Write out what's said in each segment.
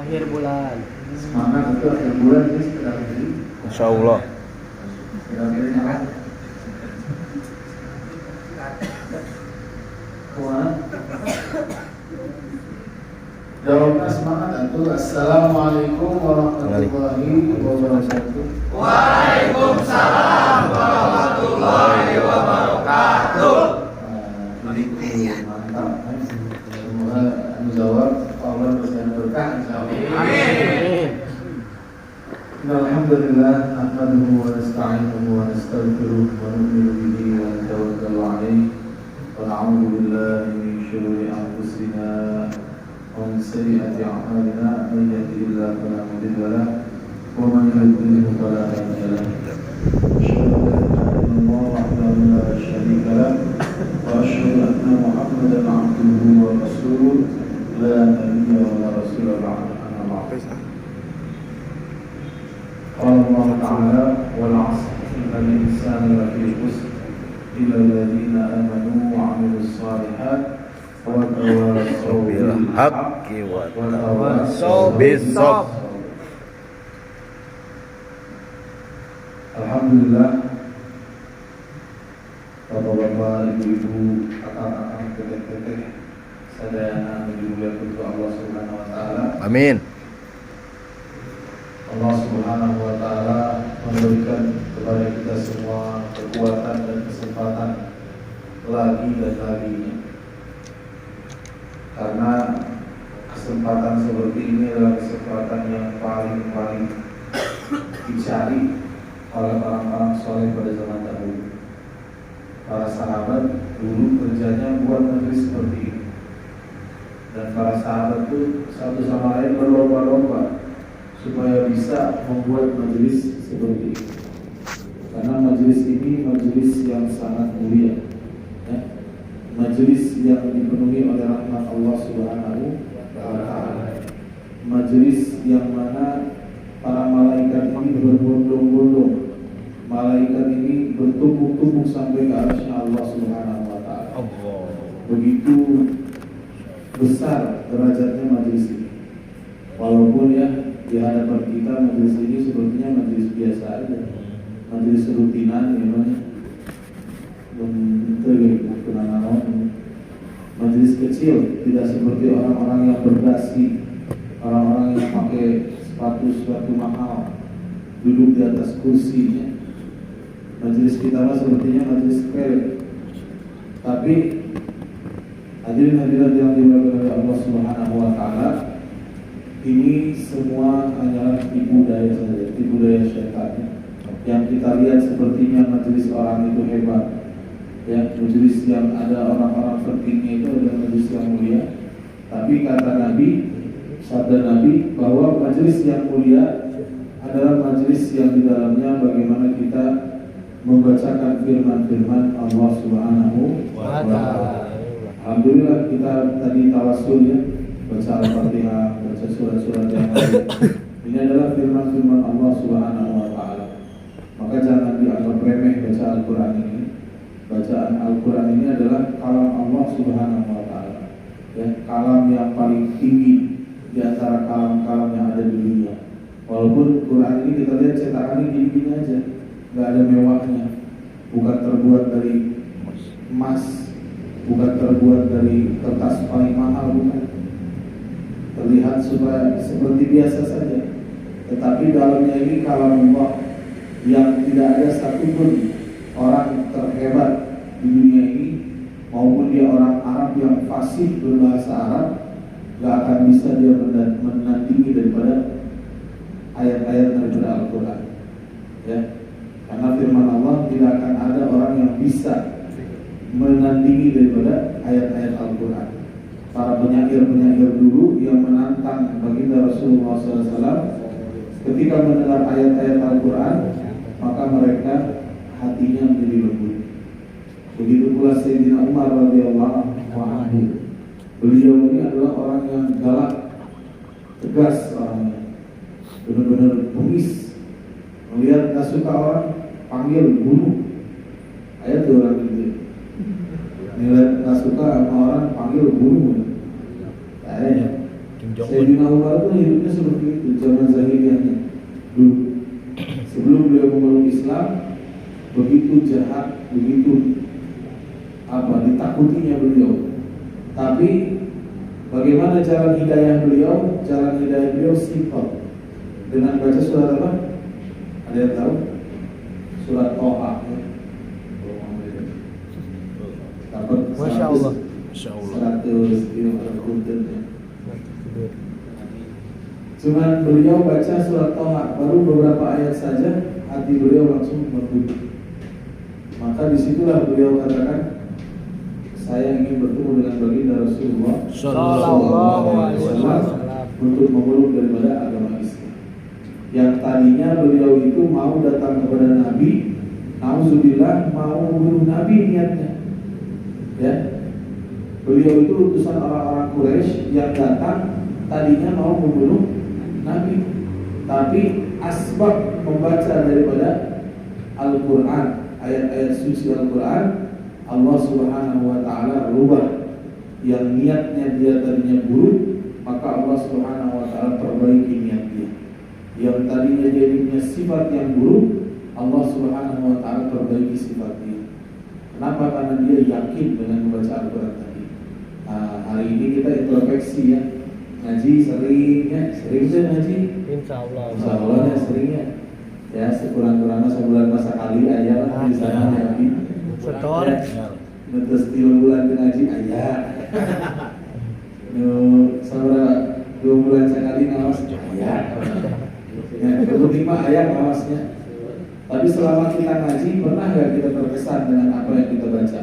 akhir bulan. Semangat itu akhir bulan ini sekedar beli. Insya Allah. Sekedar beli kan? Wah. Jawabnya semangat itu. Assalamualaikum warahmatullahi wabarakatuh. Waalaikumsalam warahmatullahi wabarakatuh. Mantap. Semoga menjawab Allah berkah berkah. Amin. Alhamdulillah, nahmaduhu wa nasta'inuhu wa nastaghfiruh wa nu'minu bihi wa natawakkalu 'alaihi wa na'udzu billahi min shururi anfusina wa min sayyiati a'malina may yahdihillahu fala mudilla lahu wa man yudlil fala hadiya lahu. Asyhadu an la ilaha illallah wahdahu la syarika lahu wa asyhadu anna Muhammadan 'abduhu wa rasuluh la nabiyya wa la rasula ba'da. قال الله تعالى والعصر إن الإنسان لفي خسر إلا الذين آمنوا وعملوا الصالحات وتواصوا بالحق وتواصوا بالصبر. Alhamdulillah, bapak-bapak, ibu-ibu, kakak-kakak, teteh-teteh, sadayana menyembah untuk Allah Subhanahu wa taala. Amin. Allah Subhanahu wa taala memberikan kepada kita semua kekuatan dan kesempatan lagi dan lagi. Karena kesempatan seperti ini adalah kesempatan yang paling dicari oleh orang-orang soleh pada zaman dahulu. Para sahabat dulu kerjanya buat majelis seperti ini. Dan para sahabat itu satu sama lain berlomba-lomba supaya bisa membuat majelis seperti ini. Karena majelis ini majelis yang sangat mulia, ya. Majelis yang dipenuhi oleh rahmat Allah Subhanahu wa taala. Majelis yang mana para malaikat ini berbondong-bondong. Malaikat ini bertumpuk-tumpuk sampai ke arasy-Nya Allah Subhanahu wa taala. Begitu besar derajatnya majelis ini. Walaupun ya di hadapan kita majelis ini sepertinya majelis biasa aja, majelis rutinan memang majelis kecil, tidak seperti orang-orang yang berdasi, orang-orang yang pakai sepatu mahal, duduk di atas kursinya. Majelis kita lah sepertinya majelis sepele. Tapi hadirin-hadirat yang dimuliakan oleh Allah Subhanahu wa taala, ini semua hanyalah tipu daya saja, tipu daya syaitan. Yang kita lihat sepertinya majelis orang itu hebat, ya, majelis yang ada orang-orang pentingnya itu adalah majelis yang mulia. Tapi kata Nabi, sabda Nabi bahwa majelis yang mulia adalah majelis yang di dalamnya bagaimana kita membacakan firman-firman Allah Subhanahu wa taala. Alhamdulillah kita tadi tawassul ya, baca Al-Fatihah, baca surat-surat yang lain. Ini adalah firman-firman Allah Subhanahu wa taala. Maka jangan dianggap remeh baca Al-Qur'an ini. Bacaan Al-Qur'an ini adalah kalam Allah Subhanahu wa taala. Ya, kalam yang paling tinggi di antara kalam-kalam yang ada di dunia. Walaupun Quran ini kita lihat cetakannya gini-gini aja, nggak ada mewahnya. Bukan terbuat dari emas, bukan terbuat dari kertas paling mahal, bukan. Terlihat supaya seperti biasa saja, tetapi dalamnya ini kalam Allah yang tidak ada satupun orang terhebat di dunia ini maupun dia orang Arab yang fasih berbahasa Arab gak akan bisa dia menandingi daripada ayat-ayat daripada Al-Quran, ya. Karena firman Allah tidak akan ada orang yang bisa menandingi daripada ayat-ayat Al-Quran. Para penyair-penyair dulu yang menantang baginda Rasulullah SAW ketika mendengar ayat-ayat Al-Quran, maka mereka hatinya menjadi lembut. Begitu pula Sayyidina Umar radhiyallahu anhu. Beliau ini adalah orang yang galak, tegas orangnya, benar-benar bengis. Melihat tak suka orang, panggil, bunuh. Ayat itu orang itu. Melihat tak suka sama orang, panggil, bunuh. Ayatnya. Sayyidina Umar itu hidupnya seperti itu zaman zahiriyahnya dulu. Sebelum beliau memeluk Islam, begitu jahat, begitu ditakutinya beliau. Tapi bagaimana jalan hidayah beliau? Jalan hidayah beliau simpel. Dengan baca surat apa? Ada yang tahu? Surat Toha. Dapat Masya Allah. 100 kuntennya. Cuman beliau baca surat Toha, baru beberapa ayat saja hati beliau langsung berubah. Maka disitulah beliau katakan, saya ingin bertemu dengan baginda Rasulullah Sallallahu Alaihi Wasallam untuk memeluk daripada agama Islam. Yang tadinya beliau itu mau datang kepada Nabi, nauzubillah, mau membunuh Nabi niatnya. Ya, beliau itu utusan orang-orang Quraisy yang datang tadinya mau membunuh Nabi, tapi asbab membaca daripada Al-Quran, ayat-ayat suci Al-Quran, Allah Subhanahu wa Ta'ala rubah. Yang niatnya dia tadinya buruk, maka Allah Subhanahu wa Ta'ala perbaiki niat dia. Yang tadinya dia punya sifat yang buruk, Allah Subhanahu wa Ta'ala perbaiki sifat dia. Kenapa? Karena dia yakin dengan membaca Al-Quran tadi. Hari ini kita introspeksi ya, ngaji sering ngaji. Insya Allah ya seringnya. Ya sekurang-kurangnya sebulan masa kali aja lah di sana ngaji. Setor. Terus 3 bulan ngaji aja. Saudara 2 bulan sekali ngawas aja. Ya, 25 ayat ngawasnya. Tapi selama kita ngaji, pernah nggak kita terkesan dengan apa yang kita baca?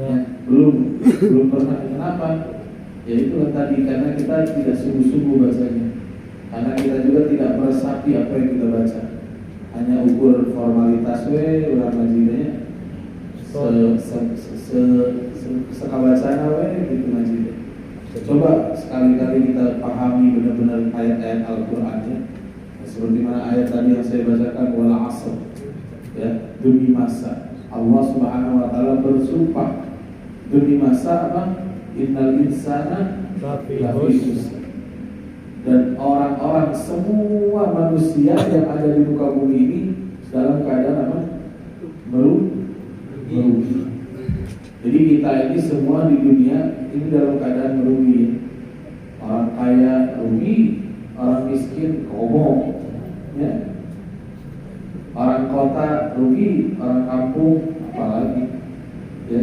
Ya, belum pernah. Kenapa? Ya itulah tadi, karena kita tidak sungguh-sungguh bacanya. Karena kita juga tidak meresapi apa yang kita baca. Hanya ukur formalitas orang ngajinya. Sekabacana gitu ngajinya. Coba sekali-kali kita pahami benar-benar ayat-ayat Al-Qur'annya. Seperti mana ayat tadi yang saya bacakan, wala asr, ya, demi masa. Allah Subhanahu wa Ta'ala bersumpah demi masa apa? Innal insana lafi khusr. Dan orang-orang semua manusia yang ada di muka bumi ini dalam keadaan apa? Merugi. Jadi kita ini semua di dunia ini dalam keadaan merugi. Orang kaya rugi, orang miskin komo, ya. Orang kota rugi, orang kampung apalagi, ya.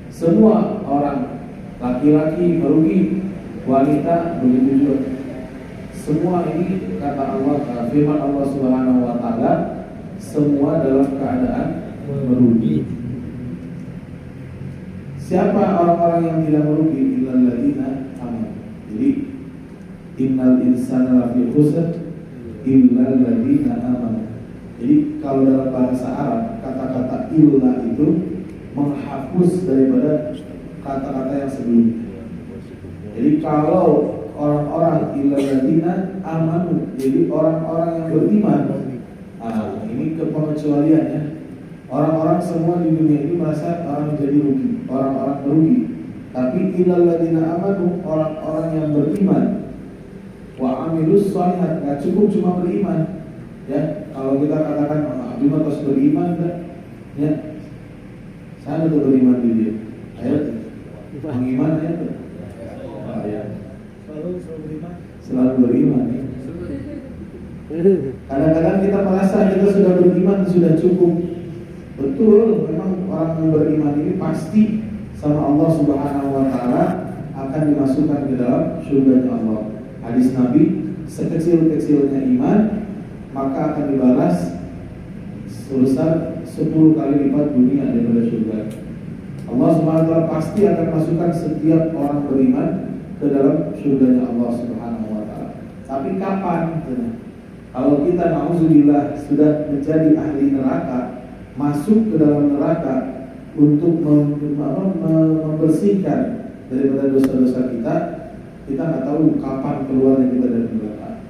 Semua orang, laki-laki merugi, wanita begitu juga. Semua ini kata Allah, firman Allah Subhanahu wa Ta'ala, semua dalam keadaan merugi. Siapa orang-orang yang tidak merugi? Illal ladzina amanu. Jadi innal insana lafi khusr illal ladzina amanu. Jadi kalau dalam bahasa Arab kata-kata illa itu menghapus daripada kata-kata yang sebelumnya. Jadi kalau orang-orang illal ladzina amanu, jadi orang-orang yang beriman. Ini kepengecualian ya. Orang-orang semua di dunia ini merasa orang menjadi rugi, orang-orang merugi. Tapi illal ladzina amanu, orang-orang yang beriman. Wa amilus shalihat, enggak cukup cuma beriman. Ya, kalau kita katakan cuma harus beriman enggak? Ya. Sana tuh beriman di dia. Ayo. Mengiman ya tuh. Ya. Selalu beriman. Ya. Kadang-kadang kita merasa kita sudah beriman, sudah cukup. Betul, memang orang yang beriman ini pasti sama Allah Subhanahu wa Ta'ala akan dimasukkan ke dalam surganya Allah. Hadis Nabi, sekecil-kecilnya iman maka akan dibalas sebesar 10 kali lipat dunia daripada surga. Allah Subhanahu wa Ta'ala pasti akan masukkan setiap orang beriman ke dalam surganya Allah Subhanahu wa Ta'ala. Tapi kapan? Kalau kita nauzubillah sudah menjadi ahli neraka, masuk ke dalam neraka untuk membersihkan daripada dosa-dosa kita nggak tahu kapan keluarnya kita dari neraka.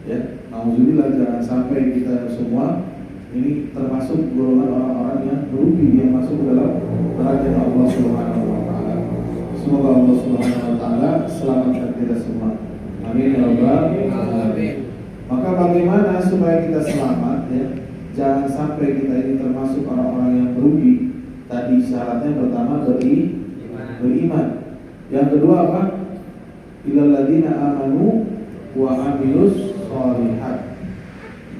Ya, nauzubillah, jangan sampai kita semua ini termasuk golongan orang-orang yang merugi yang masuk ke dalam neraka Allah Subhanahu wa Ta'ala. Semoga Allah Subhanahu wa Ta'ala selamatkan kita semua. Amin ya rabbal alamin. Maka bagaimana supaya kita selamat ya? Jangan sampai kita ini termasuk orang-orang yang merugi. Tadi syaratnya pertama beriman. Yang kedua apa? Illal ladzina amanu wa amilus sholihat,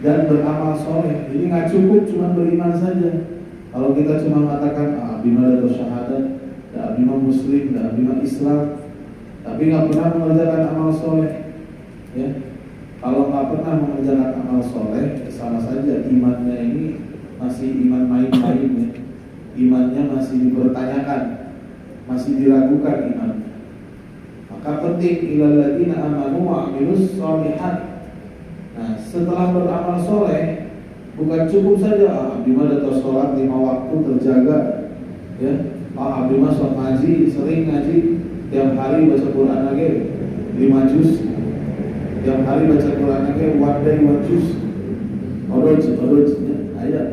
dan beramal soleh. Jadi nggak cukup cuma beriman saja. Kalau kita cuma mengatakan bima atau syahadat, bima muslim, bima Islam, tapi nggak pernah mengerjakan amal soleh, ya. Kalau nggak pernah mengerjakan amal soleh, sama saja imannya ini masih iman main-main, ya. Imannya masih dipertanyakan, masih diragukan imannya. Maka penting ilal ladzina amanu wa amilus sholihat. Nah, setelah beramal soleh, bukan cukup saja bima atau sholat 5 waktu terjaga, ya. Bima sholat ngaji, sering ngaji, tiap hari baca Quran lagi 5 juz, tiap hari baca Quran lagi one day 1 juz. Odoj ayat.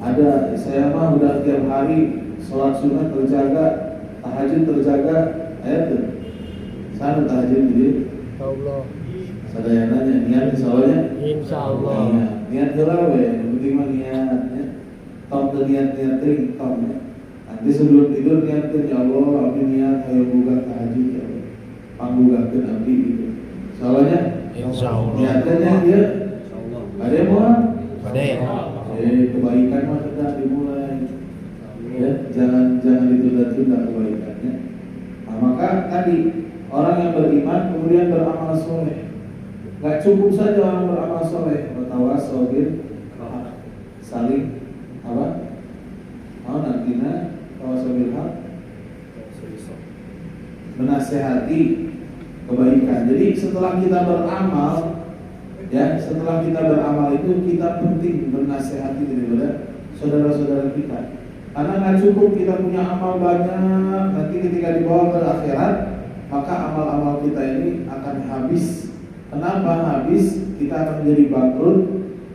Ada saya mah udah tiap hari sholat sunat terjaga, tahajud terjaga, ayat tuh. Sana tahajud gitu. Allah. Saya nanya niat insyaallah. Insyaallah. Iya, niat heula we, yang penting mah niatnya. Tom teu niat-niat teuing tom. Nanti sebelum tidur niatkeun ya Allah, abdi niat hayu boga tahajud ya Allah. Panggugakeun abdi gitu. Insyaallah. Insyaallah. Niatnya dia. Insyaallah. Ada mau? Ada. Kebaikan mah sudah dimulai. Ya, jangan ditunda-tunda kebaikannya. Nah, maka tadi orang yang beriman kemudian beramal soleh. Gak cukup saja orang beramal soleh, bertawassul bil haq, saling apa? Nantina tawassul bil haq, menasehati kebaikan. Jadi setelah kita beramal, ya setelah kita beramal itu kita penting bernasehati daripada saudara-saudara kita. Karena nggak cukup kita punya amal banyak, nanti ketika dibawa ke akhirat, maka amal-amal kita ini akan habis. Kenapa habis? Kita akan menjadi bangkrut.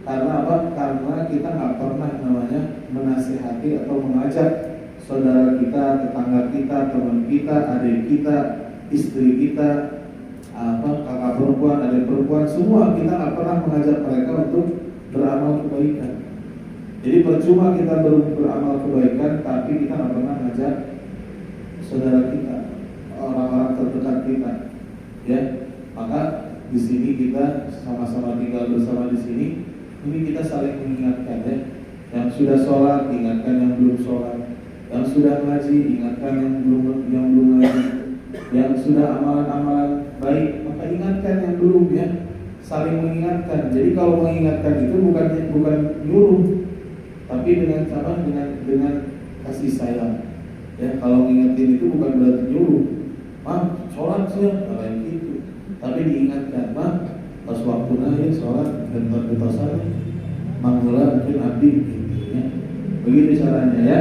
Karena apa? Karena kita nggak pernah namanya menasehati atau mengajak saudara kita, tetangga kita, teman kita, adik kita, istri kita, kakak perempuan, adik perempuan, semua kita nggak pernah mengajak mereka untuk beramal kebaikan. Jadi percuma kita beramal kebaikan, tapi kita nggak pernah mengajak saudara kita, orang-orang terdekat kita, ya. Maka di sini kita sama-sama tinggal bersama di sini. Ini kita saling mengingatkan, ya. Yang sudah sholat ingatkan yang belum sholat, yang sudah ngaji ingatkan yang belum ngaji, yang sudah amalan-amalan baik maka ingatkan yang belum, ya. Saling mengingatkan. Jadi kalau mengingatkan itu bukan nyuruh, tapi dengan kasih sayang. Ya, kalau ngingetin itu bukan berarti nyuruh. Sholat sih, lain gitu. Tapi diingatkan, pas waktunya ya sholat dan berdosa, manggula mungkin abdi gitu, ya. Begitu caranya, ya.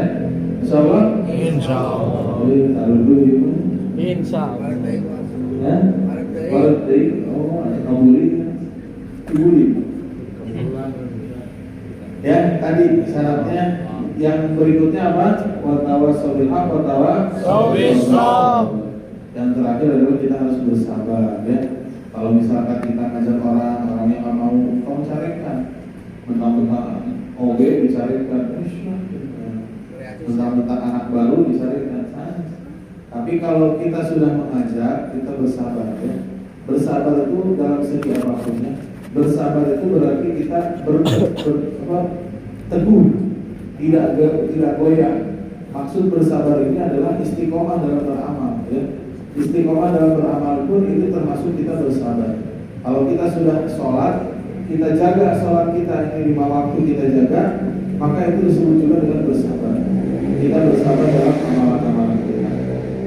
Insyaallah. Insyaallah. Taruh dulu ibu. Insyaallah. Ya. Berarti kabuli. Kabuli. Ya, tadi syaratnya yang berikutnya apa? Watawassaw bil haq watawassaw bis sabr. Yang terakhir adalah kita harus bersabar, ya. Kalau misalkan kita ngajak orang yang nggak mau, kamu carikan, mentang-mentang OB dicarikan, mentang-mentang anak baru dicarikan. Tapi kalau kita sudah mengajak, kita bersabar, ya. Bersabar itu dalam segi apapun, ya. Bersabar itu berarti kita teguh, tidak goyah. Maksud bersabar ini adalah istiqomah dalam beramal, ya. Istiqomah dalam beramal pun itu termasuk kita bersabar. Kalau kita sudah sholat, kita jaga sholat kita ini 5 waktu kita jaga, maka itu disebut juga dengan bersabar. Kita bersabar dalam amalan-amalan kita.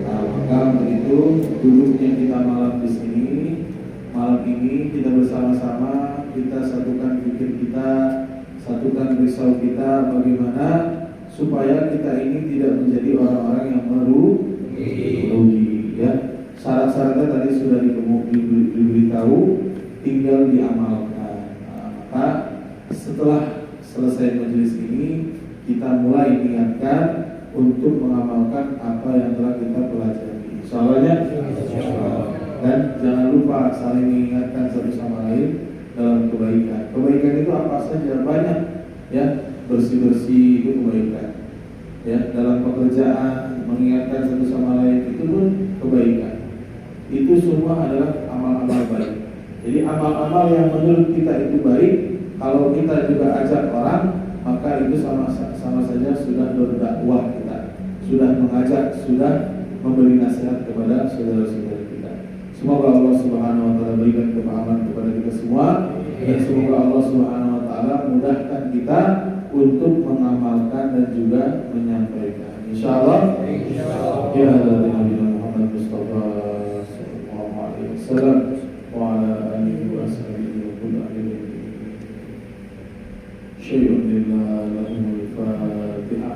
Nah, maka untuk itu duduknya kita malam di sini, malam ini kita bersama-sama, kita satukan pikir kita, satukan risau kita, bagaimana supaya kita ini tidak menjadi orang-orang yang merugi. Ya, syarat-syaratnya tadi sudah diberitahu, tinggal diamalkan. Maka setelah selesai majelis ini, kita mulai niatkan untuk mengamalkan apa yang telah kita pelajari. Insyaallah. Dan jangan lupa saling mengingatkan satu sama lain dalam kebaikan. Kebaikan itu apa saja, banyak ya. Bersih-bersih itu kebaikan. Ya, dalam pekerjaan mengingatkan satu sama lain itu pun kebaikan. Itu semua adalah amal-amal baik. Jadi amal-amal yang menurut kita itu baik, kalau kita juga ajak orang, maka itu sama saja sudah berdakwah kita, sudah mengajak, sudah memberi nasihat kepada saudara-saudara kita. Semoga Allah Subhanahu wa taala berikan kepahaman kepada kita semua, dan semoga Allah Subhanahu wa taala mudahkan kita untuk mengamalkan dan juga menyampaikan. Insyaallah. Ya Nabi Muhammad Mustafa sallallahu alaihi wasallam wa ala alihi wa sahbihi wa kulli ahli syai'un lillahi al-Fatiha.